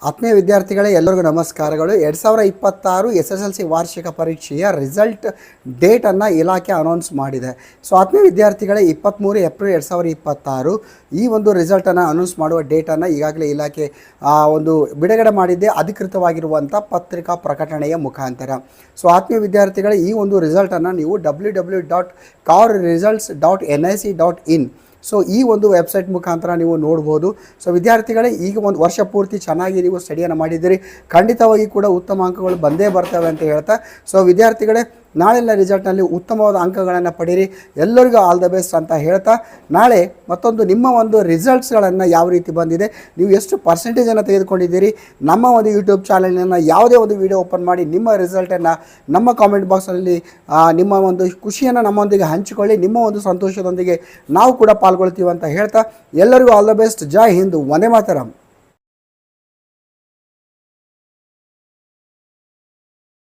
ಆತ್ಮೀಯ ವಿದ್ಯಾರ್ಥಿಗಳೇ, ಎಲ್ಲರಿಗೂ ನಮಸ್ಕಾರಗಳು. 2026 SSLC ವಾರ್ಷಿಕ ಪರೀಕ್ಷೆಯ ರಿಸಲ್ಟ್ ಡೇಟನ್ನು ಇಲಾಖೆ ಅನೌನ್ಸ್ ಮಾಡಿದೆ. ಸೊ ಆತ್ಮೀಯ ವಿದ್ಯಾರ್ಥಿಗಳೇ, 23 ಏಪ್ರಿಲ್ 2026 ಈ ಒಂದು ರಿಸಲ್ಟನ್ನು ಅನೌನ್ಸ್ ಮಾಡುವ ಡೇಟನ್ನು ಈಗಾಗಲೇ ಇಲಾಖೆ ಒಂದು ಬಿಡುಗಡೆ ಮಾಡಿದ್ದೆ, ಅಧಿಕೃತವಾಗಿರುವಂಥ ಪತ್ರಿಕಾ ಪ್ರಕಟಣೆಯ ಮುಖಾಂತರ. ಸೊ ಆತ್ಮೀಯ ವಿದ್ಯಾರ್ಥಿಗಳೇ, ಈ ಒಂದು ರಿಸಲ್ಟನ್ನು ನೀವು www.corresults.nic.in ಸೊ ಈ ಒಂದು ವೆಬ್ಸೈಟ್ ಮುಖಾಂತರ ನೀವು ನೋಡ್ಬೋದು. ಸೊ ವಿದ್ಯಾರ್ಥಿಗಳೇ, ಈಗ ಒಂದು ವರ್ಷ ಪೂರ್ತಿ ಚೆನ್ನಾಗಿ ನೀವು ಸ್ಟಡಿಯನ್ನು ಮಾಡಿದ್ದೀರಿ, ಖಂಡಿತವಾಗಿ ಕೂಡ ಉತ್ತಮ ಅಂಕಗಳು ಬಂದೇ ಬರ್ತವೆ ಅಂತ ಹೇಳ್ತಾ, ಸೊ ವಿದ್ಯಾರ್ಥಿಗಳೇ ನಾಳೆಲ್ಲ ರಿಸಲ್ಟ್ನಲ್ಲಿ ಉತ್ತಮವಾದ ಅಂಕಗಳನ್ನು ಪಡೀರಿ. ಎಲ್ಲರಿಗೂ ಆಲ್ ದ ಬೆಸ್ಟ್ ಅಂತ ಹೇಳ್ತಾ, ನಾಳೆ ಮತ್ತೊಂದು ನಿಮ್ಮ ಒಂದು ರಿಸಲ್ಟ್ಸ್ಗಳನ್ನು ಯಾವ ರೀತಿ ಬಂದಿದೆ, ನೀವು ಎಷ್ಟು ಪರ್ಸೆಂಟೇಜನ್ನು ತೆಗೆದುಕೊಂಡಿದ್ದೀರಿ, ನಮ್ಮ ಒಂದು ಯೂಟ್ಯೂಬ್ ಚಾನಲ್ನ ಯಾವುದೇ ಒಂದು ವಿಡಿಯೋ ಓಪನ್ ಮಾಡಿ ನಿಮ್ಮ ರಿಸಲ್ಟನ್ನು ನಮ್ಮ ಕಾಮೆಂಟ್ ಬಾಕ್ಸಲ್ಲಿ ನಿಮ್ಮ ಒಂದು ಖುಷಿಯನ್ನು ನಮ್ಮೊಂದಿಗೆ ಹಂಚಿಕೊಳ್ಳಿ. ನಿಮ್ಮ ಒಂದು ಸಂತೋಷದೊಂದಿಗೆ ನಾವು ಕೂಡ ಪಾಲ್ಗೊಳ್ತೀವಿ ಅಂತ ಹೇಳ್ತಾ, ಎಲ್ಲರಿಗೂ all the best. Jai Hind, Vande Mataram.